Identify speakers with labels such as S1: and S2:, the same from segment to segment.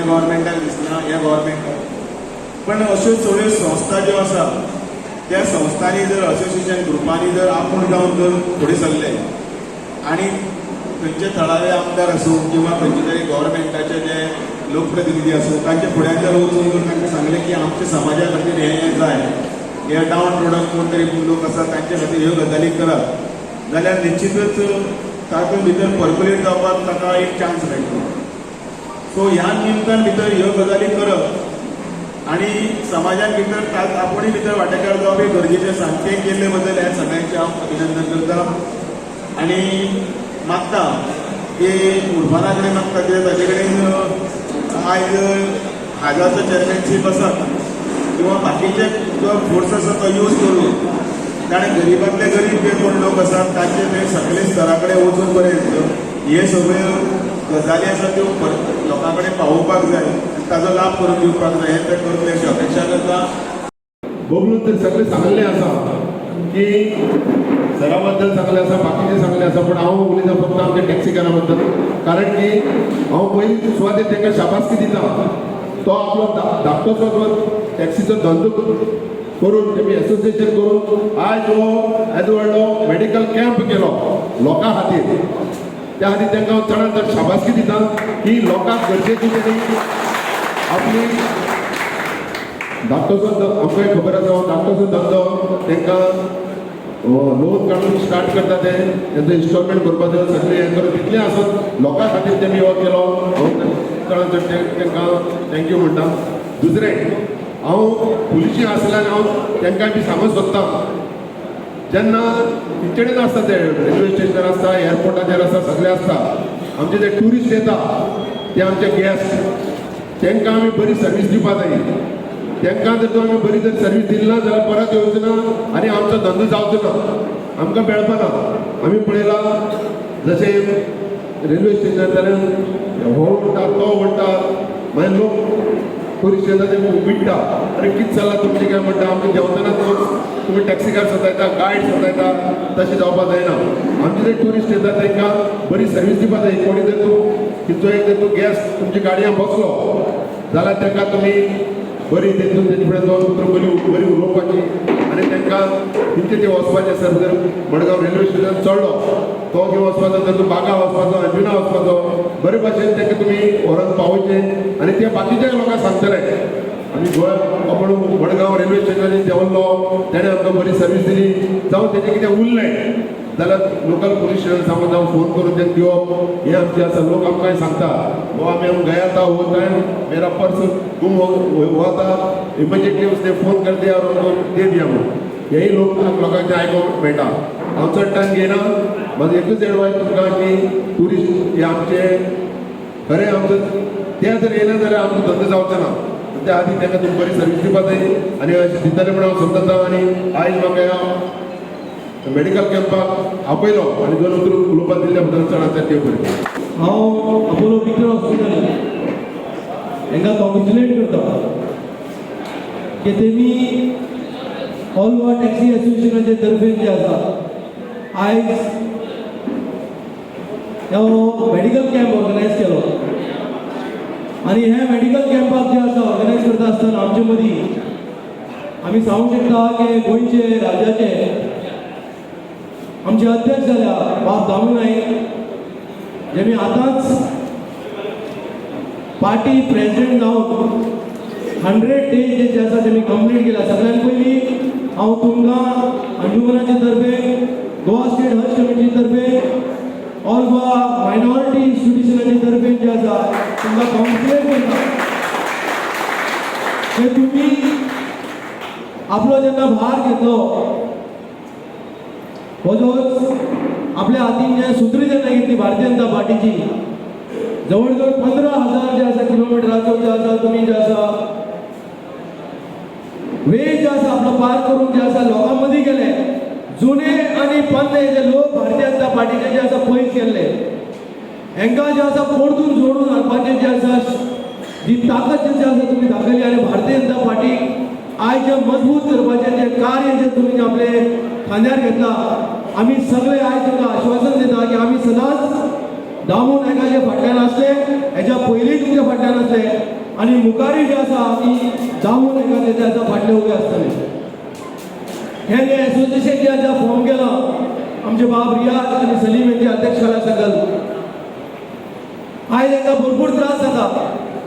S1: गव्हर्मेंटाक दिसना ह्या गव्हर्मेंटाक, पण अश्यो सगळ्यो संस्था ज्यो आसा त्या संस्थांनी जर असोसिएशन ग्रुपांनी जर आपूण जावन जर फुडें सरले आनी खंयचे थळावे आमदार आसूं किंवा खंयचे तरी गव्हर्मेंटाचे जे लोकप्रतिनिधी आसूं तांचे फुड्यान जर वचून जर तांकां सांगलें की आमच्या समाजा खातीर हें जाय, हे डावन रोडाक कोण तरी लोक आसा तांचे खातीर ह्यो गजाली करप जाल्यार निश्चितच तातूंत भितर पर्कुलेट जावपाक ताका एक चान्स मेळटलो. सो ह्या निमतान भितर ह्यो गजाली करप आनी समाजान भितर आपुणूय भितर वांटेकार जावप हे गरजेचें सामकें केल्ले बद्दल ह्या सगळ्यांचें हांव अभिनंदन करता आनी मागता की उर्फाना कडेन मागता कित्याक ताचे कडेन आयज हाजारचो चॅम्पियनशीप आसा किंवा बाकीचे जो फोर्स आसा तो यूज करून ताणें गरीबांतले गरीब जे कोण लोक आसात तांचे ते सगळे स्तरा कडेन वचून पर्यंत हे सगळ्यो गजाली आसा त्यो लोकां कडेन पावोवपाक जाय आनी ताजो लाभ करून दिवपाक जाय हे ते करतले अशी अपेक्षा करता.
S2: बघून तर सगळे सांगले आसा की सरा बद्दल सांगले आसा, बाकीचे सांगले आसा, पण हांव उलयता फक्त आमच्या टॅक्सीकारा बद्दल. कारण की हांव पयलीं सुवातेर तांकां शाबासकी दिता. तो आपलो धाकटोसो जो टॅक्सीचो धंदो करून तेमी एसोसिएशन करून आयज हो येदो व्हडलो मेडिकल कॅम्प केलो लोकां खातीर. त्या खातीर तांकां हांव चडांत चड शाबासकी दिता की लोकांक गरजेची तेणी आपली धाकटोसो आमकांय खबर आसा धाकटोसो धंदो तांकां लोन काडून स्टार्ट करता ते तेंचो इन्स्टॉलमेंट करपाचो सगळें हें करून तितलें आसत लोकां खातीर तेमी हो केलो. हांव चडांत चड तांकां थँक्यू म्हणटा. दुसरें हांव पुलिशें आसल्यान हांव तांकां बी सांगूंक सोदतां जेन्ना तेंचे कडेन आसता ते रेल्वे स्टेशनार आसता, एअरपोर्टाचेर आसता, सगळे आसता, आमचे जे ट्युरिस्ट येता ते आमचे गेस्ट तांकां आमी बरी सर्वीस दिवपा जाय. तांकां जर आमी बरी जर सर्वीस दिली ना जाल्यार परत येवचो ना आनी आमचो धंदो जावचो ना, आमकां मेळपाना. आमी पळयलां जशें रेल्वे स्टेशनार जाल्यार हो म्हणटा तो म्हणटा मागीर लोक टुरिस्ट येता ते विटता आनी कितें चल्लां तुमचें काय म्हणटा. आमकां देंवतना तुमी टॅक्सीकार सतायता, गायड सतायता, तशें जावपा जायना. आमचे जे ट्युरिस्ट येता तांकां बरी सर्वीस दिवपा जाय. कोणी जर तूं खंयचो एक जर तूं गॅस्ट तुमच्या गाडयांत बसलो जाल्यार तांकां तुमी बरी तेतून तेजे फुडें दोन बरी उलोवपाची आनी तांकां खंयचे ते वचपाचें सर जर मडगांव रेल्वे स्टेशन चडलो तो घेवन वचपाचो, जर तूं बागा वचपाचो, अंजुना वचपाचो, बरे भाशेन तांकां तुमी व्हरोन पावोवचें आनी ते बाकीच्या लोकांक सांगतले. आमी गोंय आपण मडगांव रेल्वे स्टेशनाचेर देंवल्लो तेणें आमकां बरी सर्वीस दिली जावं तेजें कितें उरलें जाल्यार लोकल पुलीस स्टेशन सांगून जावं फोन करून तें दिवप हें आमचें आसा. लोक आमकां सांगता वो आमी गया था वो टाइम मेरा पर्स गुम हुआ था, इमिजिएटली उसने फोन कर दिया और उनको दे दिया म्हणून. हेही लोकांचें आयकूंक मेळटा. हांव चड टायम घेयना. म्हाजो एकूच एडवायस तुमकां की ट्युरिस्ट हे आमचें खरें आमचो ते जर येयना जाल्यार आमचो धंदो जावचो ना. त्या खातीर तांकां तुमी बरी सर्वीस दिवपा जाय आनी अशें दितले म्हणून हांव समजता. आनी आयज म्हाका मेडिकल कॅम्पाक आपयलो आनी दोन उतर उलोवपाक दिल्ल्या बद्दल चडांत चड देव बरें.
S3: हांव अपोलो विक्टर हॉस्पिटल हांकां कॉंग्रेच्युलेट करता की तेमी ऑल गोवा टॅक्सी एसोसिएशनाचे तर्फेन जे आसा आयज हो मेडिकल कॅम्प ऑर्गनायज केलो. आनी हे मेडिकल कॅम्पाक जे आसा ऑर्गनायज करता आसतना आमचे मदीं आमी सांगूंक शकता की गोंयचे राज्याचे आमचे अध्यक्ष जाल्या बाब दामू नाईक जेमी आतांच पार्टी प्रेसिडेंट जावन 100 डेज जे आसा तेमी कंप्लीट केल्या. सगळ्यान पयलीं हांव तुमकां अंजुमनाचे तर्फे, गोवा स्टेट हज कमिटी तर्फे, ऑल गोवा मायनॉरिटी इन्स्टिट्यूशनाचे तर्फे जे आसा तुमकां कॉंग्रेच्युलेट करता की तुमी आपलो जेन्ना भार घेतलो होजोच आपल्या हातीन जे सुत्री जेन्ना घेतली भारतीय जनता पार्टीची जवळ जवळ 15,000 जे आसा किलोमिटराचो जे आसा तुमी जे आसा वेळ जे आसा आपलो पार करून जे आसा लोकां मदीं गेले. जुने आनी पन्ने जे लोक भारतीय जनता पार्टीचे जे आसा पयस गेल्ले हांकां जे आसा परतून जोडून हाडपाचें जे आसा ताकद जी आसा तुमी दाखयली आनी भारतीय जनता पार्टीक आयज जे मजबूत करपाचें जे कार्य जे तुमी आपले खांद्यार घेतला आमी सगळे आयज तुमकां आश्वासन दिता की आमी सदांच दामू नायकाचे फाटल्यान आसले हेच्या पयलीं तुमच्या फाटल्यान आसले आनी मुखारय जे आसा आमी दामू नायकाचे जे आसा फाटले उबे आसतले. हे जे एसोसिएशन जे आसा फॉर्म केला आमचे बाब रियाज आनी सलीम यांच्या अध्यक्षाला सकल आयज तांकां भरपूर त्रास जाता.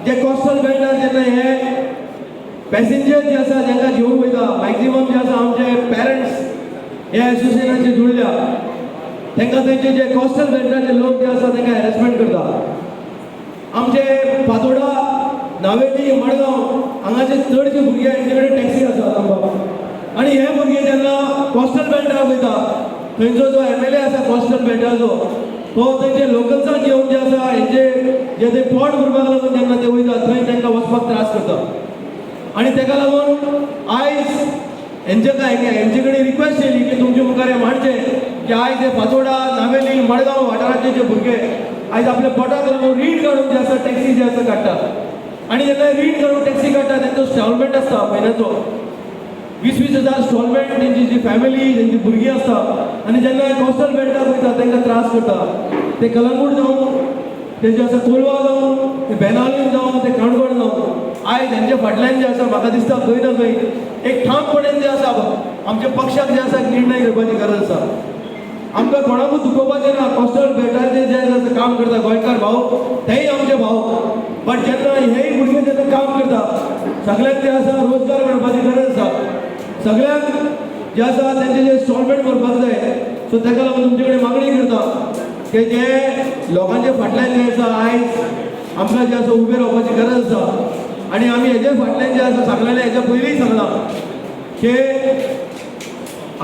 S3: जे कोस्टल बेल्टार जेन्ना हे पॅसेंजर जे आसा जांकां घेवन वयता मॅक्झिमम जे आसा आमचे पेरंट्स ह्या एसोसिएशनाचे जुळल्या तांकां तेंचे जे कोस्टल बेल्टाचे लोक जे आसा तांकां हॅरेसमेंट करता. आमचे फातोडा नावेली मडगांव हांगाचे चडशे भुरगे हेंचे कडेन टॅक्सी आसा आनी हे भुरगे जेन्ना कोस्टल बेल्टार वयता थंयचो जो MLA आसा कोस्टल बेल्टाचो तो तेंचे लोकल्सांक घेवन जे आसा हेंचे जे ते पोट भरपाक लागून जेन्ना ते वयता थंय तांकां वचपाक त्रास करता. आनी ताका लागून आयज हेंचे कडेन रिक्वेस्ट केली की तुमचे मुखार हे मांडचे की आयज हे फातोडा नावेली मडगांव वाठाराचे जे भुरगे आयज आपल्या पोटाक लागून रीण काडून जे आसा टॅक्सी जे आसा काडटात आनी जेन्ना रीण काडून टॅक्सी काडटा तेंचो स्टॉलमेंट आसता म्हयन्याचो 20,000 स्टॉलमेंट तेंची जी फॅमिली तेंची भुरगीं आसता आनी जेन्ना कोस्टल बेल्टार वयता तांकां त्रास करता. ते कलंगूट जावं ते जे आसा कोलवा जावं ते बेनावलीम जावं ते काणकोण जावं आयज हेंचे फाटल्यान जे आसा म्हाका दिसता खंय ना खंय एक ठामपणान जे आसा आमच्या पक्षाक जे आसा निर्णय घेवपाची गरज आसा. आमकां कोणाकूच दुखोवपाचें ना. कोस्टल बेल्टाचेर जे आसा काम करता गोंयकार भाव तेय आमचे भाव बट जेन्ना हेय भुरगे जेन्ना काम करता सगळ्यांक जे आसा रोजगार मेळपाची गरज आसा. सगळ्यांक जे आसा तेंचे जे स्टॉलमेंट भरपाक जाय सो ताका लागून तुमचे कडेन मागणी करता की जे लोकांचे फाटल्यान जे आसा आयज आमकां जे आसा उबे रावपाची गरज आसा आनी आमी हेजे फाटल्यान जे आसा सांगलेलें हेच्या पयलीं सांगलां की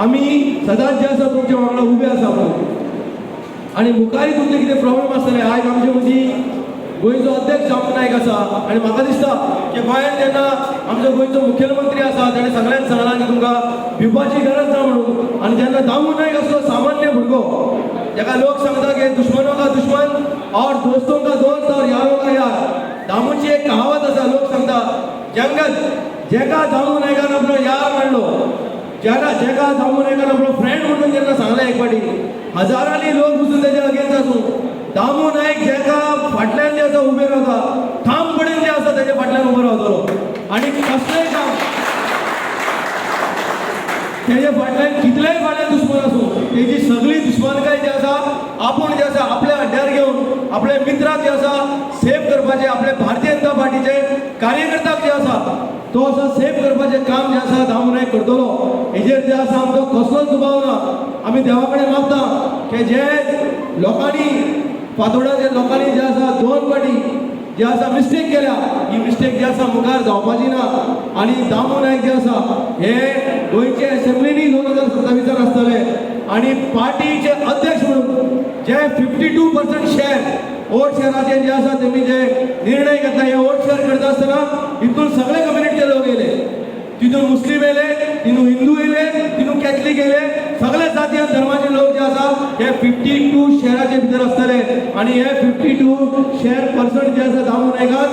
S3: आमी सदांच जे आसा तुमच्या वांगडा उबे आसा म्हणून आनी मुखारी तुमचे कितें प्रॉब्लेम आसतले आयज आमचे मदीं गोंयचो अध्यक्ष दामू नायक आसा आनी म्हाका दिसता की गोंयांत जेन्ना आमचो गोंयचो मुख्यमंत्री आसा ताणें सगळ्यांक सांगलां की तुमकां भिवपाची गरज ना म्हणून. आनी जेन्ना दामू नायक असलो सामान्य भुरगो जाका लोक सांगता की दुश्मनों का दुश्मन और दोस्तों का दोस्त और यारों का यार. दामूची एक कहावत आसा लोक सांगता जेका दामू नायकान आपलो यार मानलो जेका दामू नायकान आपलो फ्रेंड म्हणून जेन्ना सांगलें एक फाटी हजारांनी लोक बसून तेजे अगेन्स्ट आसूं दामू नायक जेका फाटल्यान जे आसा उबे रावता ठामपणान जे आसा तेजे फाटल्यान उबो रावतलो आनी कसलेंय काम तेजे फाटल्यान कितलेय फाल्यां दुश्मन आसूं तेजी सगळी दुश्मनकाय जी आसा आपूण जे आसा आपल्या हड्ड्यार घेवन आपले मित्राक जे आसा सेफ करपाचे आपले भारतीय जनता पार्टीचे कार्यकर्त्याक जे आसा तो असो सेफ करपाचें काम जे आसा दामू नायक करतलो हेजेर जे आसा आमकां कसलोच दुबाव ना. आमी देवा कडेन मागता की जे लोकांनी फातोडाच्या लोकांनी जे आसा 2 फाटी जे आसा मिस्टेक केल्या ही मिस्टेक जी आसा मुखार जावपाची ना आनी दामू नायक जे आसा हे गोंयचे असेंब्लीनी 2027 आसतले आनी पार्टीचे अध्यक्ष म्हणून जे 52% शेअर वोट शेअराचे जे आसा तेमी जे निर्णय घेतला हे वोट शेअर करता आसतना हितून सगळे कम्युनिटीचे लोक येयले तितून मुस्लीम येयले तितून हिंदू येयले तितून कॅथलीक येयले सगळे जाती आनी धर्माचे लोक जे आसा हे 52 शेअराचे भितर आसतले आनी हे 52 शेअर पर्संट जे आसा दामू नायकाक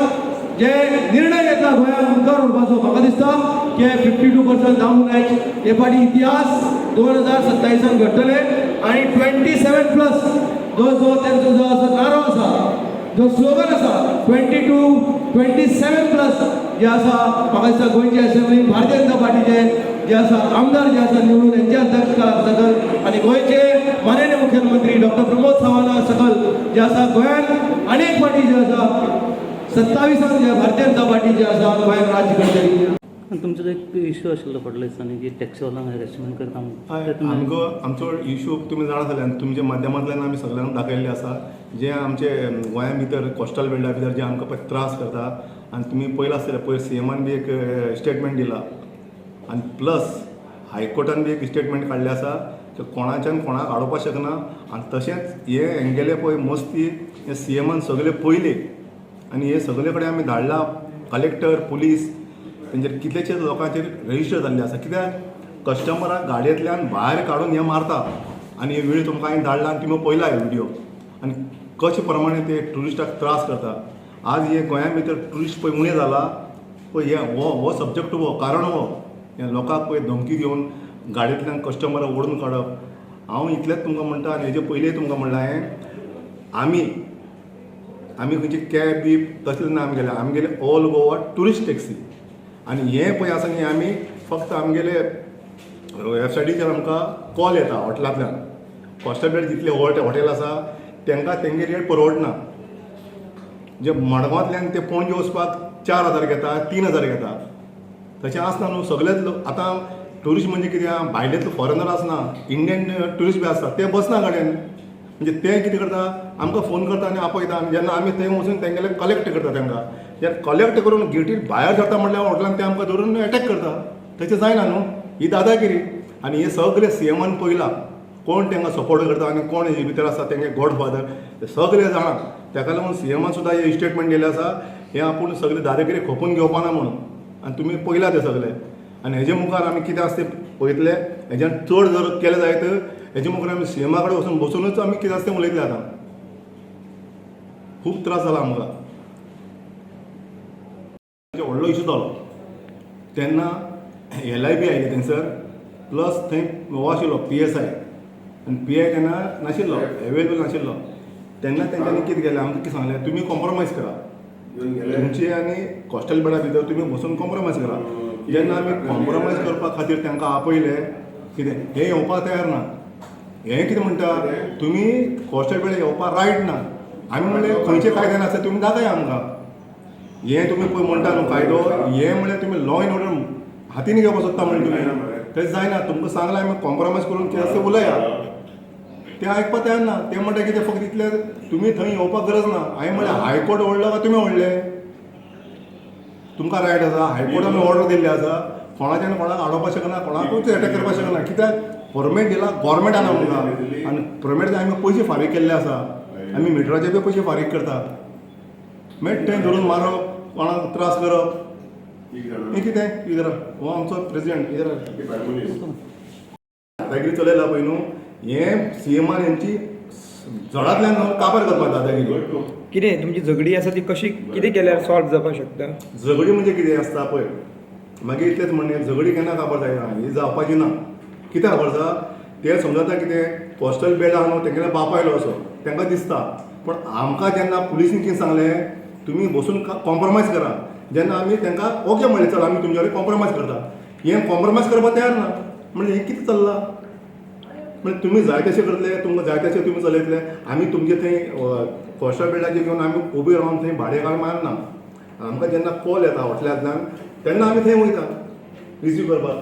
S3: जे निर्णय घेतला गोंयांत मुखार व्हरपाचो म्हाका दिसता की 52% दामू नायक हे फाटी इतिहास 2027 घडटले आनी 27+ जो तेंचो जो आसा नारो आसा जो स्लोगन आसा 27+ जे आसा म्हाका दिसता गोंयचे असेंब्लीन भारतीय जनता पार्टीचे जे आसा आमदार जे आसा निवडून यांच्या अध्यक्षता सकल आनी गोंयचे माननीय मुख्यमंत्री डॉक्टर प्रमोद सावंत सकल जे आसा गोंयांत अनेक फाटी जे आसा 27 जे भारतीय जनता पार्टी जे आसा गोंयांत राज्य करतली.
S4: तुमचो एक इश्यू आशिल्लो फाटल्या दिसांनी की टॅक्सीवाल्यांक हॅरेसमेंट करता
S5: आमचो इश्यू तुमी जाणा जाल्यार तुमच्या माध्यमांतल्यान आमी सगळ्यांक दाखयल्ले आसा जे आमचे गोंया भितर कोस्टल बेल्टा भितर जे आमकां पळय त्रास करता आनी तुमी पयला आसतलें पयर CMान बी एक स्टेटमेंट दिला आनी प्लस हायकोर्टान बी एक स्टेटमेंट काडलें आसा की कोणाच्यान कोणाक आडोवपाक शकना आनी तशेंच हे हेंगेले पळय मस्ती हे CMान सगळे पयले आनी हे सगळे कडेन आमी धाडला कलेक्टर पुलीस तेंचेर कितलेशे लोकांचेर रजिस्टर जाल्ले आसा कित्याक कस्टमराक गाडयेंतल्यान भायर काडून हे मारता आनी हे वेळ तुमकां हांवें धाडला आनी तुमी पळयला हे व्हिडियो आनी कशे प्रमाणे ते ट्युरिस्टाक त्रास करता आज हे गोंया भितर ट्युरिस्ट पळय उणें जाला पळय हे हो सब्जेक्ट हो कारण हो हे लोकांक पळय धमकी दिवन गाडयेंतल्यान कस्टमराक ओडून काडप. हांव इतलेंच तुमकां म्हणटा आनी हेजे पयलींय तुमकां म्हणलां हांवें आमी खंयची कॅब बीब तसलें ना आमी गेले ऑल गोवा ट्युरिस्ट टॅक्सी. आनी हें पळय आसा न्ही आमी फक्त आमगेले वेबसायटीचेर आमकां कॉल येता हॉटेलांतल्यान. कोस्टल बेल्ट जितले हॉटेल आसा तांकां तेंगे रेट परवडना. जे मडगांवांतल्यान ते पणजे वचपाक 4,000 घेता 3,000 घेता. तशें आसना न्हू. सगळेच आतां ट्युरिस्ट म्हणजे कितें भायलेच फॉरेनर आसना इंडियन ट्युरिस्ट बी आसता ते बसना गाडयेन. म्हणजे ते कितें करता आमकां फोन करता आनी आपयता आनी जेन्ना आमी थंय वचून तेंगेले कलेक्ट करता तांकां. जेन्ना कलेक्ट करून गेटीर भायर सरता म्हटल्यार हॉटेलान ते आमकां धरून एटॅक करता. तशें जायना न्हू. ही दादागिरी. आनी हे सगळे सीएमान पयला कोण तांकां सपोर्ट करता आनी कोण हेजे भितर आसा तेंगे गॉडफादर ते सगळे जाणा. ताका लागून सीएमान सुद्दां हे स्टेटमेंट दिलें आसा हें आपूण सगळे दादागिरी खोपून घेवपाना म्हणून. आनी तुमी पयला ते सगळे. आनी हेजे मुखार आमी कितें आसा तें पळयतले. हेज्यान चड जर केलें जायत हेजे मुखार आमी सीएमा कडेन बसूनच आमी कितें आसा तें उलयतले आतां. खूब त्रास जाला आमकां. व्हडलो इशू जालो तेन्ना LIB आयली थंयसर प्लस थंय हो आशिल्लो PSI आनी PI तेन्ना नाशिल्लो एवेलेबल नाशिल्लो. तेन्ना तेंच्यांनी कितें केलें आमकां कितें सांगलें तुमी कॉम्प्रोमायज करा तुमचे आनी कोस्टल बेल्टा भितर तुमी बसून कॉम्प्रोमायज करा. जेन्ना आमी कॉम्प्रोमायज करपा खातीर तांकां आपयले कितें हे येवपाक तयार ना. हें कितें म्हणटा तुमी कोस्टल बेल्ट येवपाक रायट ना. आमी म्हणलें खंयचे कायद्यान आसा तुमी दाखया आमकां. हें तुमी पळय म्हणटा न्हू कायदो हें म्हणल्यार तुमी लॉ एंड ऑर्डर हातीन घेवपाक सोदता म्हणजे तुमी. तशें जायना. तुमकां सांगलां आमी कॉम्प्रोमायज करून कितें आसा तें उलया. ते आयकपाक तयार ना. ते म्हणटा कितें फक्त इतलें तुमी थंय येवपाक गरज ना. हांवें म्हणलें हायकोर्ट व्हडलो काय तुमी व्हडले. तुमकां रायट आसा हायकोर्टान ऑर्डर दिल्ली आसा. कोणाच्यान कोणाक आडोवपाक शकना कोणाकूच एटॅक करपाक शकना. कित्याक परमीट दिला गव्हर्मेंटान आमकां आनी परमीट आमी पयशे फारीक केल्ले आसा. आमी मिटराचे बी पयशे फारीक करता. मागीर थंय धरून मारप कोणाक त्रास करप हें कितें इधर हो आमचो प्रेसिडेंट इधर दादागिरी चलयला पळय न्हू. हें सीएमान हेंची झडांतल्यान काबार करपाक दादागिरी.
S6: कितें तुमची झगडी आसा ती कशी कितें केल्यार सॉल्व जावपाक शकता.
S5: झगडी म्हणजे कितें आसता पळय मागीर इतलेंच म्हणणें झगडी केन्ना काबार जायना ही जावपाची ना. कितें खबर आसा ते समजता कितें कोस्टल बेल्ट आहा न्हू तेंगेलो बाप आयलो असो तांकां दिसता. पूण आमकां जेन्ना पुलिसीन कितें सांगलें तुमी बसून कॉम्प्रोमायज करा. जेन्ना आमी तांकां ओके म्हणलें चल आमी तुमचे कडेन कॉम्प्रोमायज करता. हें कॉम्प्रोमायज करपाक तयार ना. म्हणजे हें कितें चल्लां. म्हणजे तुमी जाय तशें करतले तुमकां जाय तशें तुमी चलयतले. आमी तुमचे थंय कोस्टल बेल्टाचेर घेवन आमी उबे रावन थंय भाडें काड मारना. आमकां जेन्ना कॉल येता हॉटेलांतल्यान तेन्ना आमी थंय वयता रिसीव करपाक.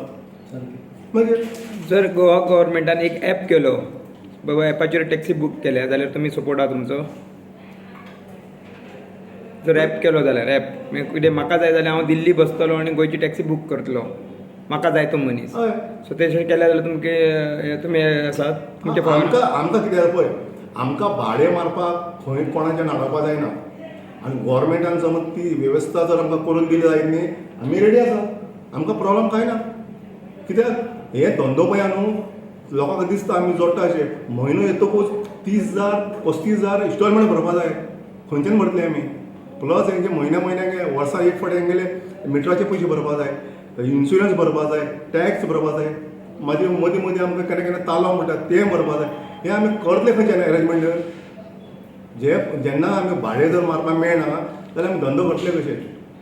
S5: मागीर
S6: जर गोवा गव्हर्मेंटान एक ॲप केलो बाबा ॲपाचेर टॅक्सी बूक केल्या जाल्यार तुमी सपोर्ट आहा तुमचो. जर ॲप केलो जाल्यार ॲप कितें म्हाका जाय जाल्यार हांव दिल्ली बसतलो आनी गोंयची टॅक्सी बूक करतलो म्हाका जाय तो मनीस.
S5: हय
S6: सो तशें केलें जाल्यार तुमी आसात तुमचे
S5: आमकां कितें जाता पळय आमकां भाडें मारपाक खंय कोणाच्यान हाडोवपाक जायना. आनी गव्हर्मेंटान समज ती वेवस्था जर आमकां करून दिली जायत न्ही आमी रेडी आसा. आमकां प्रॉब्लम कांय ना. कित्याक हे धंदो पळय न्हू लोकांक दिसता आमी जोडटा अशें म्हयनो येतकूच 30,000 35,000 इन्स्टॉलमेंट भरपा जाय. खंयच्यान भरतले आमी. प्लस हेंचे म्हयन्याक वर्सा एक फावटी हेंगेले मिटराचे पयशे भरपा जाय इन्शुरन्स भरपा जाय टॅक्स भरपा जाय. मागीर मदीं मदीं आमकां केन्ना केन्ना तालाव म्हणटा तें भरपा जाय. हें आमी करतले खंयच्यान अरेंजमेंट. जेन्ना आमी भाडें जर मारपाक मेळना जाल्यार आमी धंदो करतले कशे.